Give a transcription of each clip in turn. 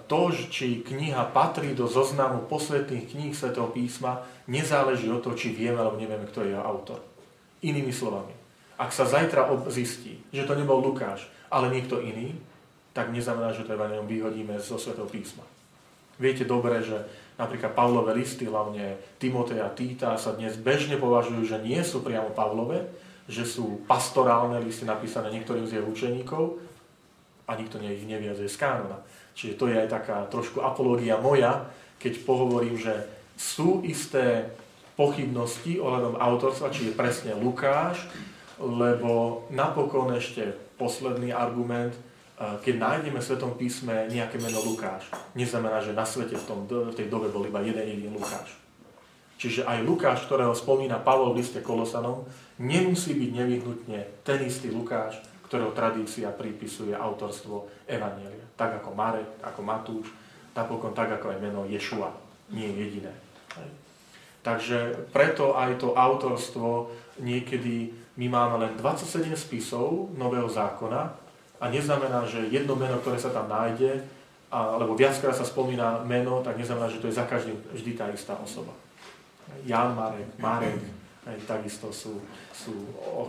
to, či kniha patrí do zoznamu posvetných kníh Svätého písma, nezáleží od toho, či vieme alebo nevieme, kto je jeho autor. Inými slovami, ak sa zajtra zistí, že to nebol Lukáš, ale niekto iný, tak neznamená, že to evanjelium vyhodíme zo Svätého písma. Viete dobre, že napríklad Pavlové listy, hlavne Timoteja a Týta, sa dnes bežne považujú, že nie sú priamo Pavlové, že sú pastorálne listy napísané niektorým z jeho učeníkov a nikto ich nevyjadzuje z kánona. Čiže to je aj taká trošku apológia moja, keď pohovorím, že sú isté pochybnosti ohľadom autorstva, či je presne Lukáš, lebo napokon ešte posledný argument, keď nájdeme v Svätom písme nejaké meno Lukáš, neznamená, že na svete v tej dobe bol iba jeden jediný Lukáš. Čiže aj Lukáš, ktorého spomína Pavol v liste Kolosanom, nemusí byť nevyhnutne ten istý Lukáš, ktorého tradícia pripisuje autorstvo evanjelia. Tak ako Marek, ako Matúš, napokon tak ako aj meno Ješua. Nie je jediné. Takže preto aj to autorstvo niekedy my máme len 27 spisov Nového zákona a neznamená, že jedno meno, ktoré sa tam nájde, alebo viackrát sa spomína meno, tak neznamená, že to je za každým vždy tá istá osoba. Ján, Marek, takisto sú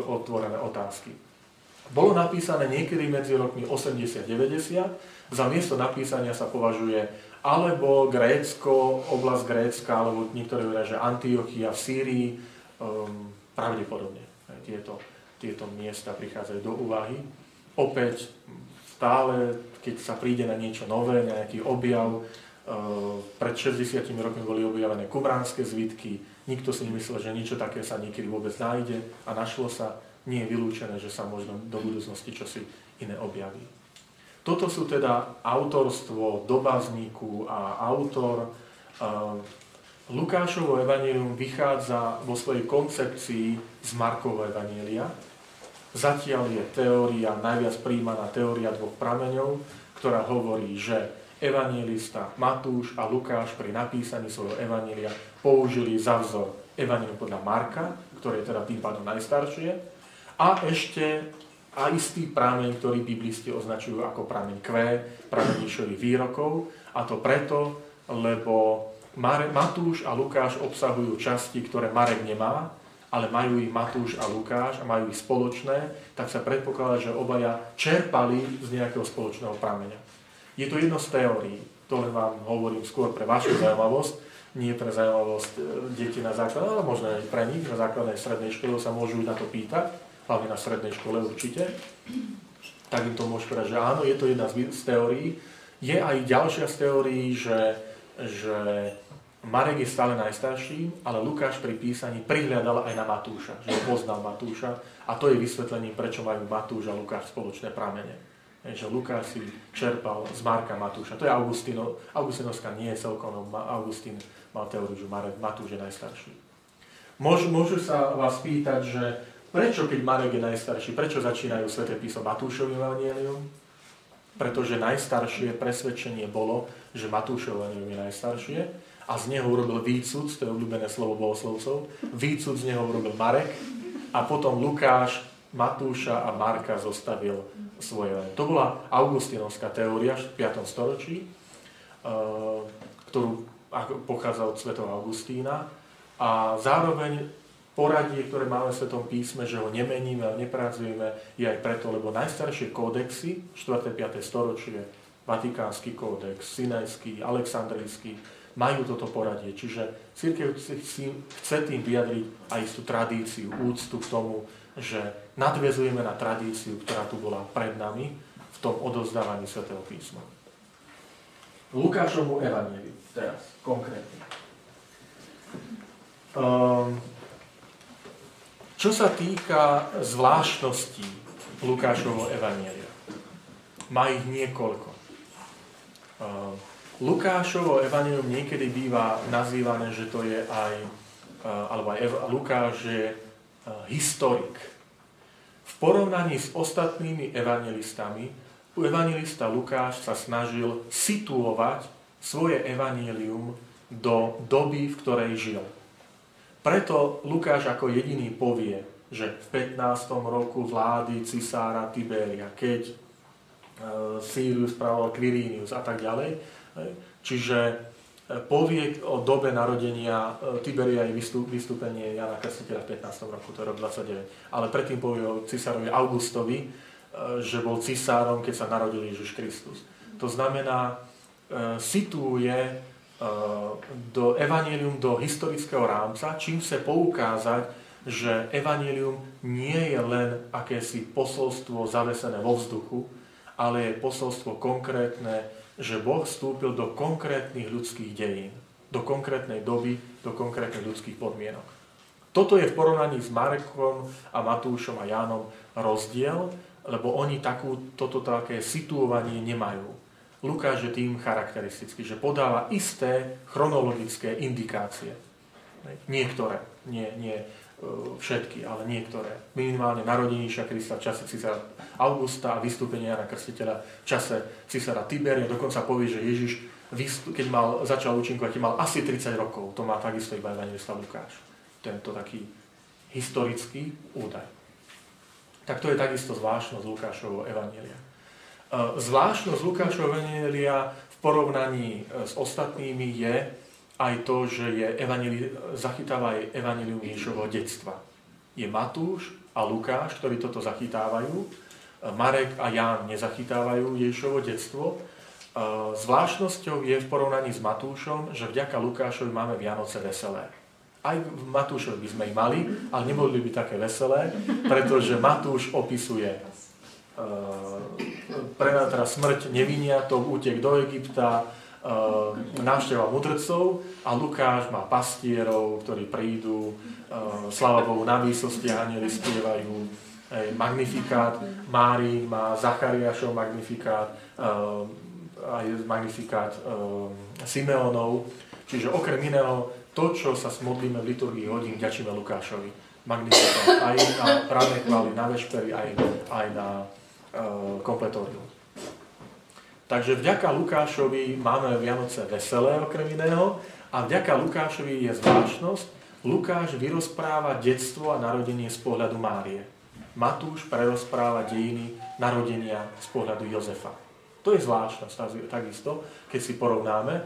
otvorené otázky. Bolo napísané niekedy medzi rokmi 80-90, za miesto napísania sa považuje alebo Grécko, oblasť Grécka, alebo niektorí hovoria, že Antiochia v Sýrii, pravdepodobne tieto miesta prichádzajú do úvahy. Opäť stále, keď sa príde na niečo nové, nejaký objav, pred 60 rokmi boli objavené kumránske zvitky, nikto si nemyslel, že niečo také sa niekedy vôbec nájde a našlo sa. Nie je vylúčené, že sa možno do budúcnosti čosi iné objaví. Toto sú teda autorstvo dobazníku a autor. Lukášovo evanjelium vychádza vo svojej koncepcii z Markovho evanjelia. Zatiaľ je teória, najviac prijímaná teória dvoch prameňov, ktorá hovorí, že evanjelista Matúš a Lukáš pri napísaní svojho evanjelia použili za vzor evanjelium podľa Marka, ktoré je teda tým pádom najstaršie, a ešte aj istý prameň, ktorý biblisti označujú ako prameň Q, prameň Ježišových výrokov, a to preto, lebo Matúš a Lukáš obsahujú časti, ktoré Marek nemá, ale majú ich Matúš a Lukáš a majú ich spoločné, tak sa predpokladá, že obaja čerpali z nejakého spoločného prameňa. Je to jedno z teórií, to len vám hovorím skôr pre vašu zaujímavosť, nie pre zaujímavosť detí na základnej, ale možno aj pre nich na základnej strednej škole sa môžu na to pýtať, hlavne na strednej škole určite, tak im to môžu povedať, že áno, je to jedna z teórií. Je aj ďalšia z teórií, že Marek je stále najstarší, ale Lukáš pri písaní prihľadal aj na Matúša, že ho poznal Matúša, a to je vysvetlením, prečo majú Matúš a Lukáš spoločné pramene. Že Lukáš si čerpal z Marka Matúša. To je Augustinovská, nie je celkom, Augustín mal teóriu, že Matúš je najstarší. Môžu sa vás pýtať, že prečo, keď Marek je najstarší, prečo začínajú Sväté písmo Matúšovým evanjeliom? Pretože najstaršie presvedčenie bolo, že Matúšovo evanjelium je najstaršie a z neho urobil výcud, to je obľúbené slovo bohoslovcov, výcud z neho urobil Marek a potom Lukáš, Matúša a Marka zostavil svoje evanjelium. To bola augustinovská teória v 5. storočí, ktorú pochádza od svätého Augustína, a zároveň poradie, ktoré máme v Svätom písme, že ho nemeníme a nepracujeme, je aj preto, lebo najstaršie kódexy, 4. 5. storočie, Vatikánsky kódex, Sinajský, Alexandrijský, majú toto poradie. Čiže cirkev chce tým vyjadriť aj istú tradíciu, úctu k tomu, že nadväzujeme na tradíciu, ktorá tu bola pred nami v tom odovzdávaní Svätého písma. Lukášovmu evanjeliu, teraz konkrétne. Čo sa týka zvláštností Lukášovho evanjelia, má ich niekoľko. Lukášovo evanjelium niekedy býva nazývané, že to je aj, alebo aj Lukáš je historik. V porovnaní s ostatnými evanjelistami, evanjelista Lukáš sa snažil situovať svoje evanjelium do doby, v ktorej žil. Preto Lukáš ako jediný povie, že v 15. roku vlády cisára Tiberia, keď Sirius spravoval Quirinius a tak ďalej. Čiže povie o dobe narodenia Tiberia i vystúpenie Jana Krstiteľa v 15. roku, to je rok 29. Ale predtým povie o cisárovi Augustovi, že bol cisárom, keď sa narodil Ježiš Kristus. To znamená, situuje do evanjelium do historického rámca, čím chce poukázať, že evanjelium nie je len akési posolstvo zavesené vo vzduchu, ale je posolstvo konkrétne, že Boh vstúpil do konkrétnych ľudských dejín, do konkrétnej doby, do konkrétnych ľudských podmienok. Toto je v porovnaní s Markom a Matúšom a Jánom rozdiel, lebo oni toto také situovanie nemajú. Lukáš je tým charakteristický, že podáva isté chronologické indikácie. Niektoré, nie všetky, ale niektoré. Minimálne narodenie Ježiša Krista v čase cisára Augusta a vystúpenie Jana Krstiteľa v čase cisára Tiberia. Dokonca povie, že Ježiš, keď začal účinkovať, keď mal asi 30 rokov. To má takisto iba evanjelista Lukáš. Tento taký historický údaj. Tak to je takisto zvláštnosť Lukášovho evanjelia. Zvláštnosť Lukášovho evanjelia v porovnaní s ostatnými je aj to, že zachytáva aj evanjelium Ježišovho detstva. Je Matúš a Lukáš, ktorí toto zachytávajú. Marek a Ján nezachytávajú Ježišovo detstvo. Zvláštnosťou je v porovnaní s Matúšom, že vďaka Lukášovi máme Vianoce veselé. Aj v Matúšovi by sme ich mali, ale neboli by také veselé, pretože Matúš opisuje smrť neviniatov, útek do Egypta, návšteva mudrcov a Lukáš má pastierov, ktorí prídu, sláva Bohu, na výsostiach anjeli spievajú magnifikát, Márii má Zachariášov magnifikát, aj magnifikát Simeonov, čiže okrem iného to, čo sa modlíme v liturgii hodín, ďačíme Lukášovi. Magnifikát aj na právne chvály, na vešpery, aj na kompletórium. Takže vďaka Lukášovi máme Vianoce veselé okrem iného a vďaka Lukášovi je zvláštnosť. Lukáš vyrozpráva detstvo a narodenie z pohľadu Márie. Matúš prerozpráva dejiny narodenia z pohľadu Jozefa. To je zvláštnosť takisto, keď si porovnáme.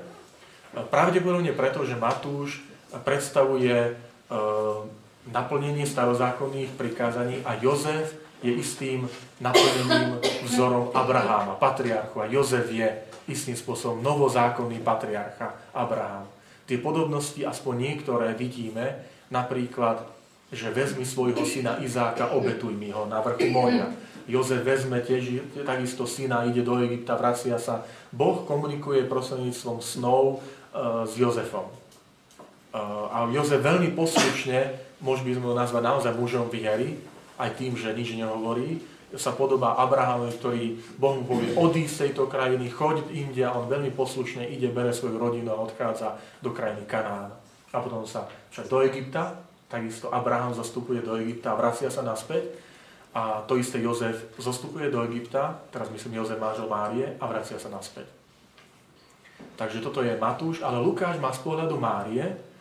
Pravdepodobne preto, že Matúš predstavuje naplnenie starozákonných prikázaní a Jozef je istým naplnením vzorom Abraháma, patriarchu. A Jozef je istým spôsobom novozákonný patriarcha Abraham. Tie podobnosti, aspoň niektoré, vidíme, napríklad, že vezmi svojho syna Izáka, obetuj mi ho na vrchu Moria. Jozef vezme tiež takisto syna, ide do Egypta, vracia sa. Boh komunikuje prostredníctvom snov s Jozefom. A Jozef veľmi poslušne, môžeme by sme ho nazvať naozaj mužom viery, aj tým, že nič nehovorí, sa podobá Abrahamovi, ktorý Boh mu povie, odísť z tejto krajiny, choď inde, a on veľmi poslušne ide, bere svoju rodinu a odchádza do krajiny Kanán. A potom sa však do Egypta, takisto Abraham zostupuje do Egypta a vracia sa naspäť. A to isté Jozef zostupuje do Egypta, teraz myslím Jozef manžel Márie, a vracia sa naspäť. Takže toto je Matúš, ale Lukáš má z pohľadu Márie,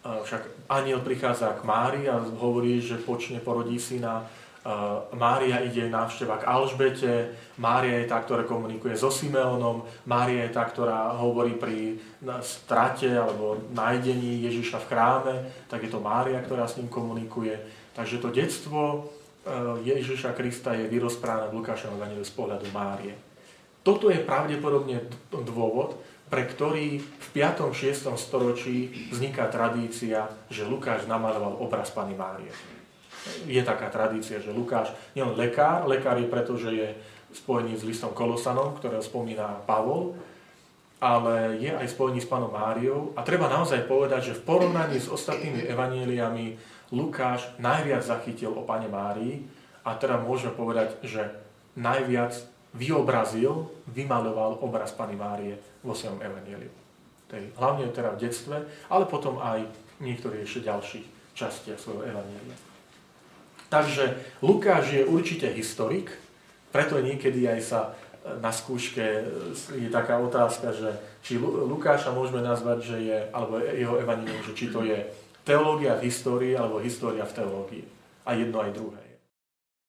však anjel prichádza k Márii a hovorí, že porodí syna. Mária ide návšteva k Alžbete, Mária je tá, ktorá komunikuje so Simeonom, Mária je tá, ktorá hovorí pri strate alebo nájdení Ježiša v chráme, tak je to Mária, ktorá s ním komunikuje. Takže to detstvo Ježiša Krista je vyrozprávané v Lukášovom evanjeliu z pohľadu Márie. Toto je pravdepodobne dôvod, pre ktorý v 5. 6. storočí vzniká tradícia, že Lukáš namaľoval obraz Panny Márie. Je taká tradícia, že Lukáš nie len lekár je preto, že je spojený s listom Kolosanom, ktorého spomína Pavol, ale je aj spojený s Pannou Máriou. A treba naozaj povedať, že v porovnaní s ostatnými evanjeliami Lukáš najviac zachytil o Panne Márii a teda môžeme povedať, že najviac vymaľoval obraz Panny Márie vo svojom evanjeliu. Hlavne teda v detstve, ale potom aj v niektorých ešte ďalších častiach svojho evanjelia. Takže Lukáš je určite historik, preto niekedy aj sa na skúške je taká otázka, že či Lukáša môžeme nazvať, že je, alebo jeho evanjelium, že či to je teológia v histórii, alebo história v teológii. A jedno aj druhé.